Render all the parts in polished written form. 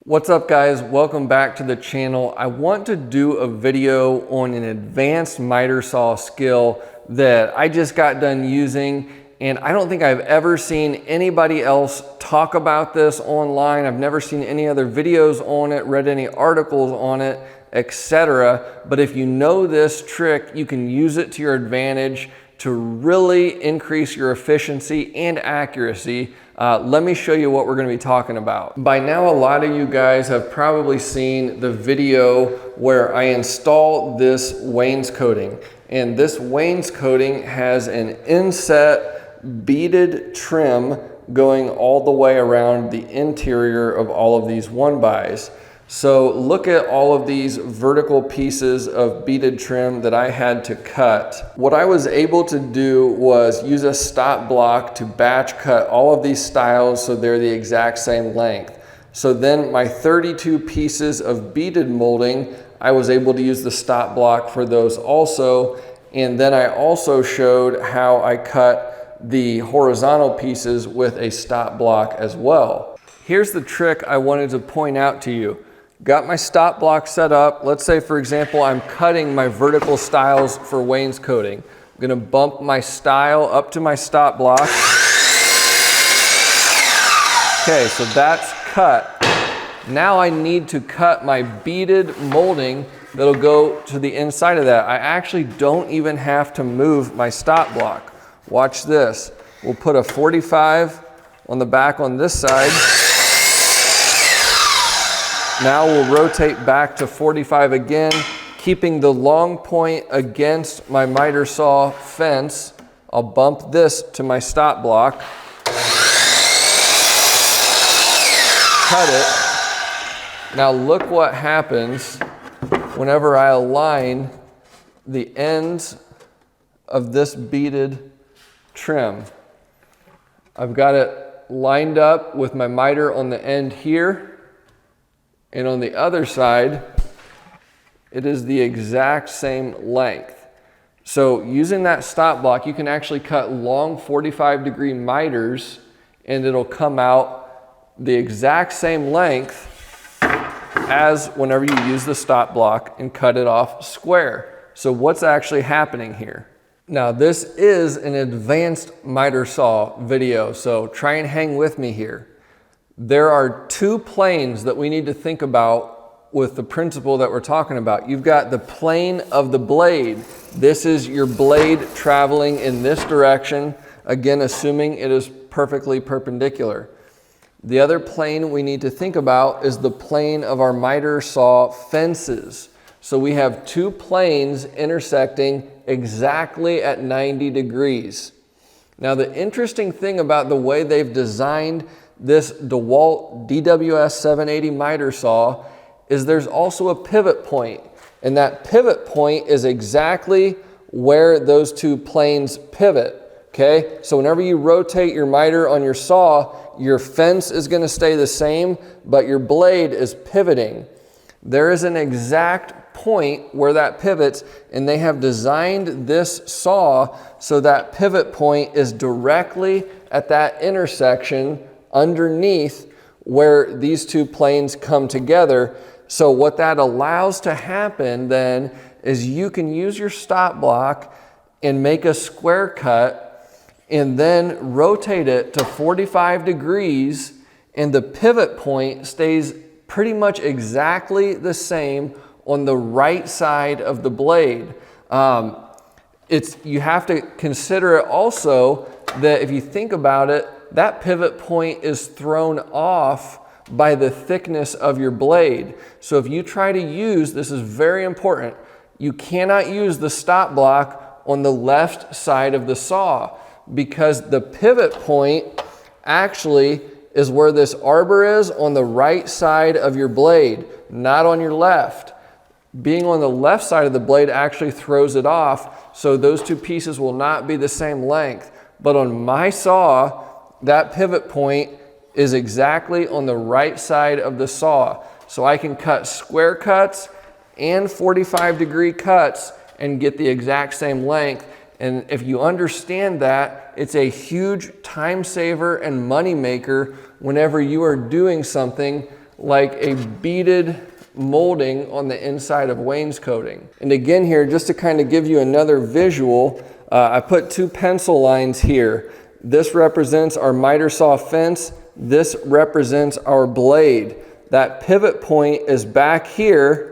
What's up guys, welcome back to the channel. I want to do a video on an advanced miter saw skill that I just got done using, and I don't think I've ever seen anybody else talk about this online. I've never seen any other videos on it, read any articles on it, etc. But if you know this trick, you can use it to your advantage to really increase your efficiency and accuracy. Let me show you what we're going to be talking about. By now, a lot of you guys have probably seen the video where I installed this wainscoting. And this wainscoting has an inset beaded trim going all the way around the interior of all of these 1x. So look at all of these vertical pieces of beaded trim that I had to cut. What I was able to do was use a stop block to batch cut all of these stiles so they're the exact same length. So then my 32 pieces of beaded molding, I was able to use the stop block for those also. And then I also showed how I cut the horizontal pieces with a stop block as well. Here's the trick I wanted to point out to you. Got my stop block set up. Let's say, for example, I'm cutting my vertical stiles for wainscoting. I'm gonna bump my stile up to my stop block. Okay, so that's cut. Now I need to cut my beaded molding that'll go to the inside of that. I actually don't even have to move my stop block. Watch this. We'll put a 45 on the back on this side. Now we'll rotate back to 45 again, keeping the long point against my miter saw fence. I'll bump this to my stop block. Cut it. Now look what happens whenever I align the ends of this beaded trim. I've got it lined up with my miter on the end here. And on the other side, it is the exact same length. So using that stop block, you can actually cut long 45-degree miters and it'll come out the exact same length as whenever you use the stop block and cut it off square. So what's actually happening here? Now this is an advanced miter saw video, so try and hang with me here. There are two planes that we need to think about with the principle that we're talking about. You've got the plane of the blade. This is your blade traveling in this direction, again, assuming it is perfectly perpendicular. The other plane we need to think about is the plane of our miter saw fences. So we have two planes intersecting exactly at 90 degrees. Now the interesting thing about the way they've designed this DeWalt DWS 780 miter saw is there's also a pivot point, and that pivot point is exactly where those two planes pivot. Okay, so whenever you rotate your miter on your saw, your fence is going to stay the same, but your blade is pivoting. There is an exact point where that pivots, and they have designed this saw so that pivot point is directly at that intersection underneath where these two planes come together. So what that allows to happen then is you can use your stop block and make a square cut and then rotate it to 45 degrees, and the pivot point stays pretty much exactly the same on the right side of the blade. You have to consider it also that if you think about it, that pivot point is thrown off by the thickness of your blade. So if you try to use, this is very important, you cannot use the stop block on the left side of the saw, because the pivot point actually is where this arbor is on the right side of your blade, not on your left. Being on the left side of the blade actually throws it off, so those two pieces will not be the same length. But on my saw, that pivot point is exactly on the right side of the saw. So I can cut square cuts and 45-degree cuts and get the exact same length. And if you understand that, it's a huge time saver and money maker whenever you are doing something like a beaded molding on the inside of wainscoting. And again here, just to kind of give you another visual, I put 2 pencil lines here. This represents our miter saw fence. This represents our blade. That pivot point is back here,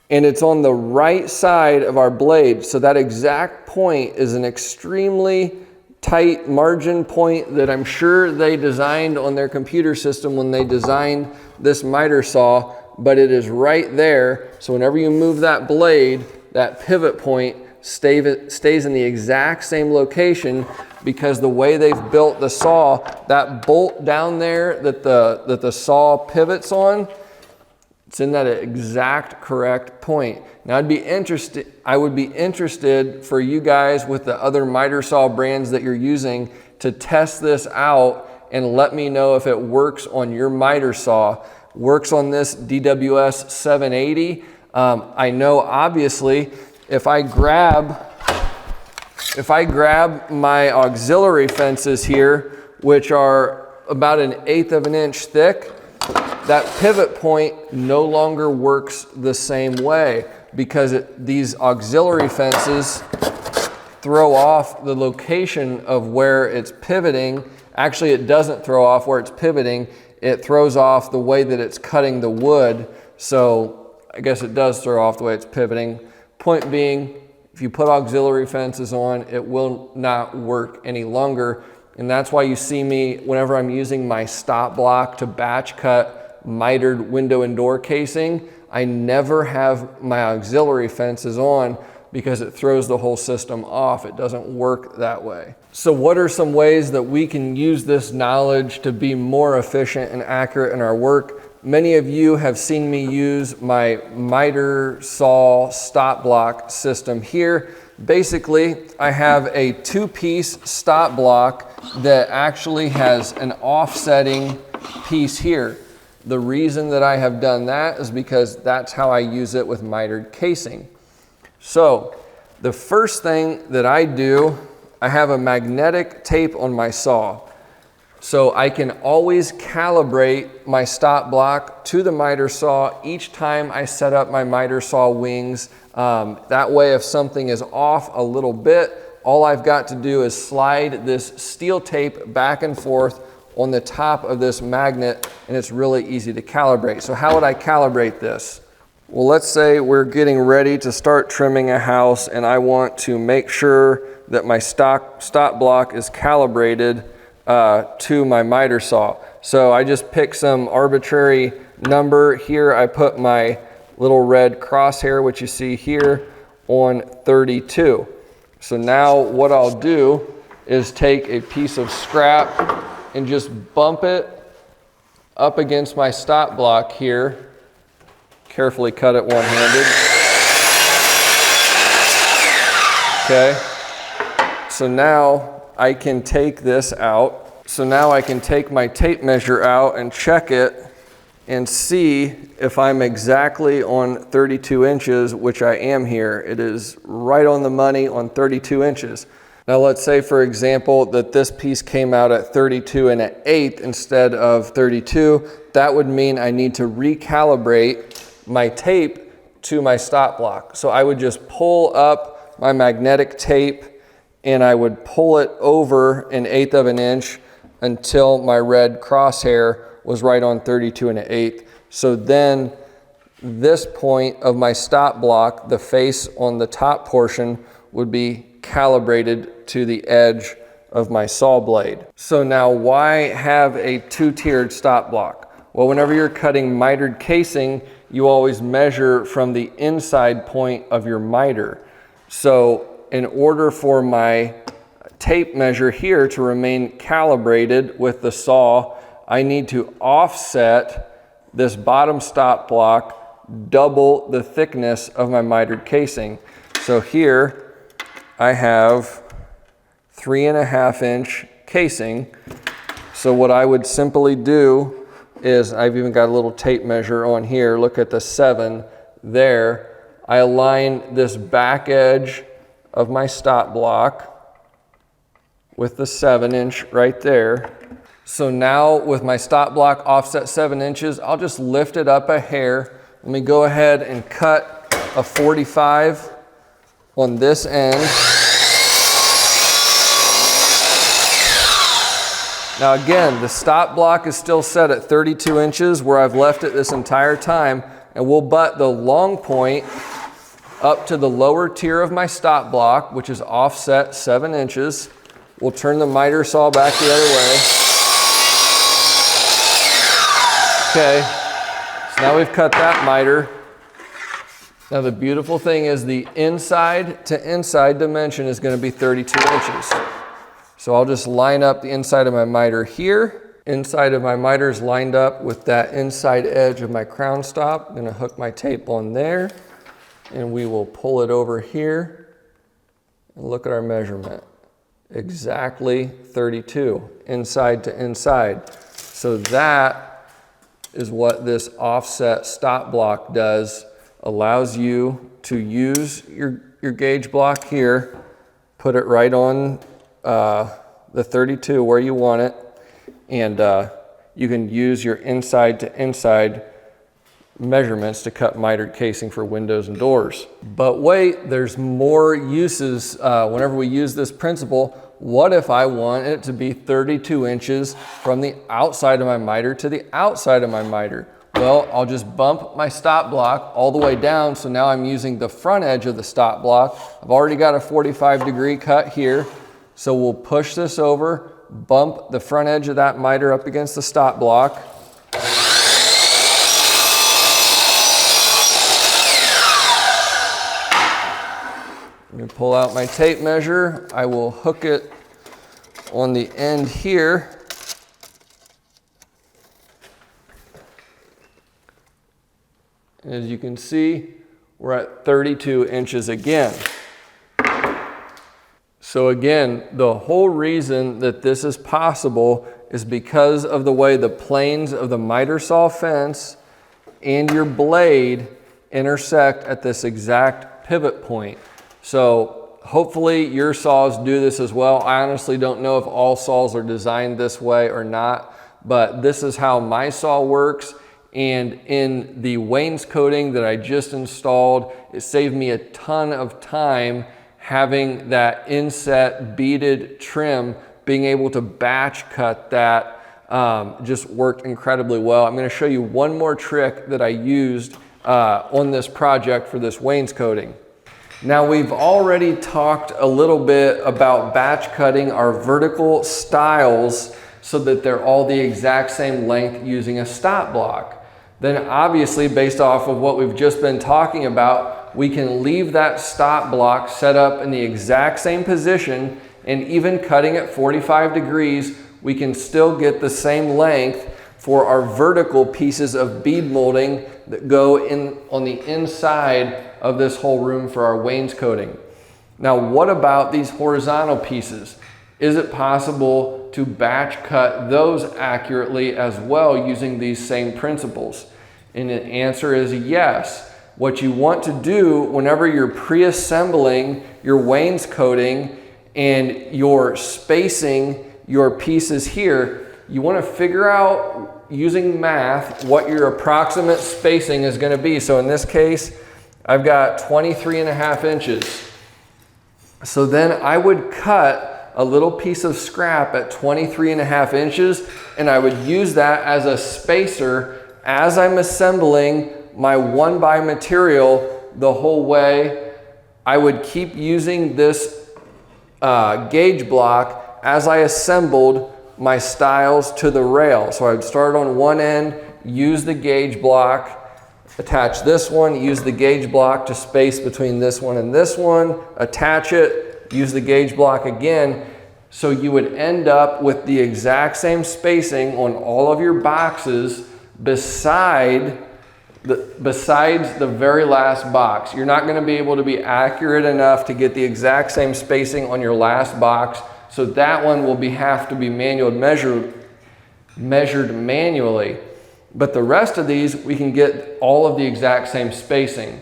and it's on the right side of our blade. So that exact point is an extremely tight margin point that I'm sure they designed on their computer system when they designed this miter saw, but it is right there. So whenever you move that blade, that pivot point stays in the exact same location, because the way they've built the saw, that bolt down there that the saw pivots on, it's in that exact correct point. Now I would be interested for you guys with the other miter saw brands that you're using to test this out and let me know if it works on your miter saw. Works on this DWS 780. I know obviously if I grab my auxiliary fences here, which are about 1/8 of an inch thick, that pivot point no longer works the same way, because these auxiliary fences throw off the location of where it's pivoting. Actually, it doesn't throw off where it's pivoting. It throws off the way that it's cutting the wood. So I guess it does throw off the way it's pivoting. Point being, if you put auxiliary fences on, it will not work any longer. And that's why you see me, whenever I'm using my stop block to batch cut mitered window and door casing, I never have my auxiliary fences on, because it throws the whole system off. It doesn't work that way. So what are some ways that we can use this knowledge to be more efficient and accurate in our work? Many of you have seen me use my miter saw stop block system here. Basically, I have a 2-piece stop block that actually has an offsetting piece here. The reason that I have done that is because that's how I use it with mitered casing. So the first thing that I do, I have a magnetic tape on my saw. So I can always calibrate my stop block to the miter saw each time I set up my miter saw wings. That way, if something is off a little bit, all I've got to do is slide this steel tape back and forth on the top of this magnet, and it's really easy to calibrate. So how would I calibrate this? Well, let's say we're getting ready to start trimming a house, and I want to make sure that my stop block is calibrated to my miter saw. So I just pick some arbitrary number. Here I put my little red crosshair, which you see here, on 32. So now what I'll do is take a piece of scrap and just bump it up against my stop block here. Carefully cut it one-handed. Okay. So now I can take this out. So now I can take my tape measure out and check it and see if I'm exactly on 32 inches, which I am here. It is right on the money on 32 inches. Now let's say, for example, that this piece came out at 32 1/8 instead of 32. That would mean I need to recalibrate my tape to my stop block. So I would just pull up my magnetic tape and I would pull it over 1/8 of an inch until my red crosshair was right on 32 1/8. So then this point of my stop block, the face on the top portion, would be calibrated to the edge of my saw blade. So now why have a 2-tiered stop block? Well, whenever you're cutting mitered casing, you always measure from the inside point of your miter. So in order for my tape measure here to remain calibrated with the saw, I need to offset this bottom stop block double the thickness of my mitered casing. So here I have 3.5 inch casing. So what I would simply do is, I've even got a little tape measure on here. Look at the 7 there. I align this back edge of my stop block with the 7 inch right there. So now with my stop block offset 7 inches, I'll just lift it up a hair. Let me go ahead and cut a 45 on this end. Now again, the stop block is still set at 32 inches where I've left it this entire time, and we'll butt the long point up to the lower tier of my stop block, which is offset 7 inches. We'll turn the miter saw back the other way. Okay, so now we've cut that miter. Now the beautiful thing is the inside to inside dimension is going to be 32 inches. So I'll just line up the inside of my miter here. Inside of my miter is lined up with that inside edge of my crown stop. I'm going to hook my tape on there, and we will pull it over here and look at our measurement. Exactly 32, inside to inside. So that is what this offset stop block does. Allows you to use your gauge block here, put it right on the 32 where you want it, and you can use your inside to inside measurements to cut mitered casing for windows and doors. But wait, there's more uses whenever we use this principle. What if I want it to be 32 inches from the outside of my miter to the outside of my miter? Well, I'll just bump my stop block all the way down, so now I'm using the front edge of the stop block. I've already got a 45-degree cut here, so we'll push this over, bump the front edge of that miter up against the stop block. I'm going to pull out my tape measure. I will hook it on the end here. As you can see, we're at 32 inches again. So again, the whole reason that this is possible is because of the way the planes of the miter saw fence and your blade intersect at this exact pivot point. So hopefully your saws do this as well. I honestly don't know if all saws are designed this way or not, but this is how my saw works. And in the wainscoting that I just installed, it saved me a ton of time having that inset beaded trim. Being able to batch cut that just worked incredibly well. I'm going to show you one more trick that I used on this project for this wainscoting. Now we've already talked a little bit about batch cutting our vertical stiles so that they're all the exact same length using a stop block. Then obviously, based off of what we've just been talking about, we can leave that stop block set up in the exact same position, and even cutting at 45 degrees, we can still get the same length for our vertical pieces of bead molding that go in on the inside of this whole room for our wainscoting. Now, what about these horizontal pieces? Is it possible to batch cut those accurately as well using these same principles? And the answer is yes. What you want to do whenever you're pre-assembling your wainscoting and you're spacing your pieces here, you want to figure out using math what your approximate spacing is going to be. So in this case, I've got 23.5 inches. So then I would cut a little piece of scrap at 23.5 inches, and I would use that as a spacer as I'm assembling my 1x material the whole way. I would keep using this gauge block as I assembled my stiles to the rail. So I would start on one end, use the gauge block, attach this one, use the gauge block to space between this one and this one, attach it, use the gauge block again. So you would end up with the exact same spacing on all of your boxes besides the very last box. You're not going to be able to be accurate enough to get the exact same spacing on your last box. So that one will have to be measured manually. But the rest of these, we can get all of the exact same spacing.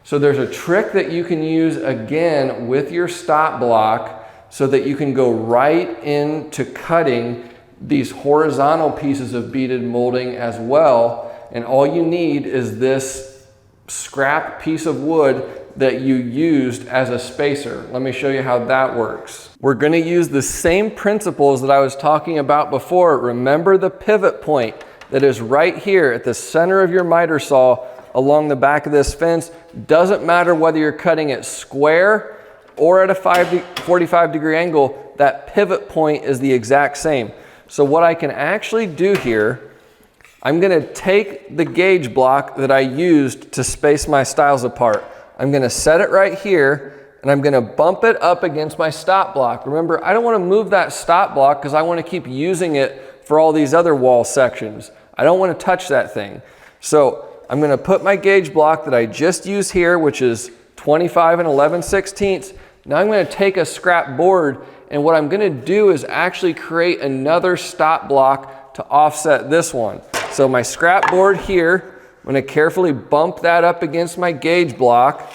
So there's a trick that you can use again with your stop block so that you can go right into cutting these horizontal pieces of beaded molding as well. And all you need is this scrap piece of wood that you used as a spacer. Let me show you how that works. We're gonna use the same principles that I was talking about before. Remember the pivot point that is right here at the center of your miter saw along the back of this fence. Doesn't matter whether you're cutting it square or at a 45-degree angle, that pivot point is the exact same. So what I can actually do here, I'm gonna take the gauge block that I used to space my stiles apart. I'm gonna set it right here and I'm gonna bump it up against my stop block. Remember, I don't wanna move that stop block because I wanna keep using it for all these other wall sections. I don't wanna touch that thing. So I'm gonna put my gauge block that I just used here, which is 25 and 11/16. Now I'm gonna take a scrap board, and what I'm gonna do is actually create another stop block to offset this one. So my scrap board here, I'm gonna carefully bump that up against my gauge block.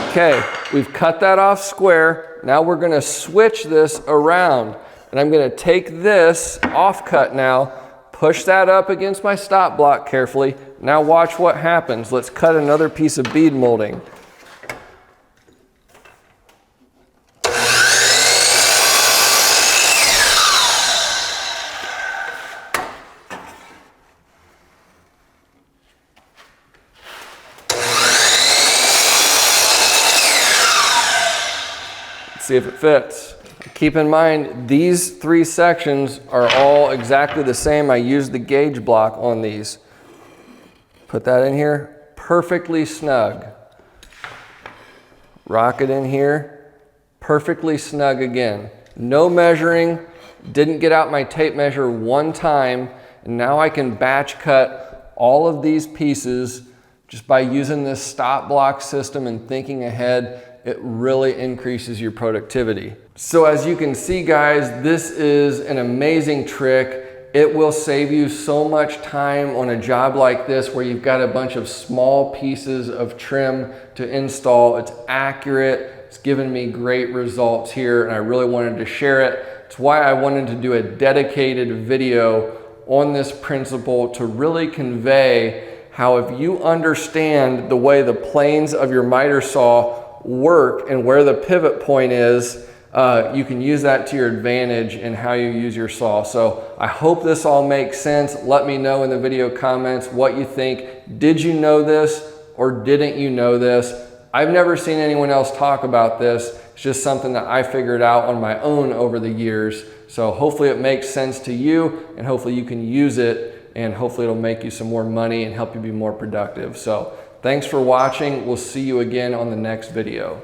Okay, we've cut that off square. Now we're gonna switch this around. And I'm gonna take this offcut now, push that up against my stop block carefully. Now watch what happens. Let's cut another piece of bead molding. Let's see if it fits. Keep in mind, these three sections are all exactly the same. I used the gauge block on these. Put that in here, perfectly snug. Rock it in here, perfectly snug again. No measuring, didn't get out my tape measure one time, and now I can batch cut all of these pieces just by using this stop block system and thinking ahead. It really increases your productivity. So as you can see, guys, this is an amazing trick. It will save you so much time on a job like this where you've got a bunch of small pieces of trim to install. It's accurate. It's given me great results here, and I really wanted to share it. It's why I wanted to do a dedicated video on this principle to really convey how if you understand the way the planes of your miter saw work and where the pivot point is, you can use that to your advantage in how you use your saw. So I hope this all makes sense. Let me know in the video comments what you think. Did you know this or didn't you know this? I've never seen anyone else talk about this. It's just something that I figured out on my own over the years. So hopefully it makes sense to you, and hopefully you can use it, and hopefully it'll make you some more money and help you be more productive. So thanks for watching. We'll see you again on the next video.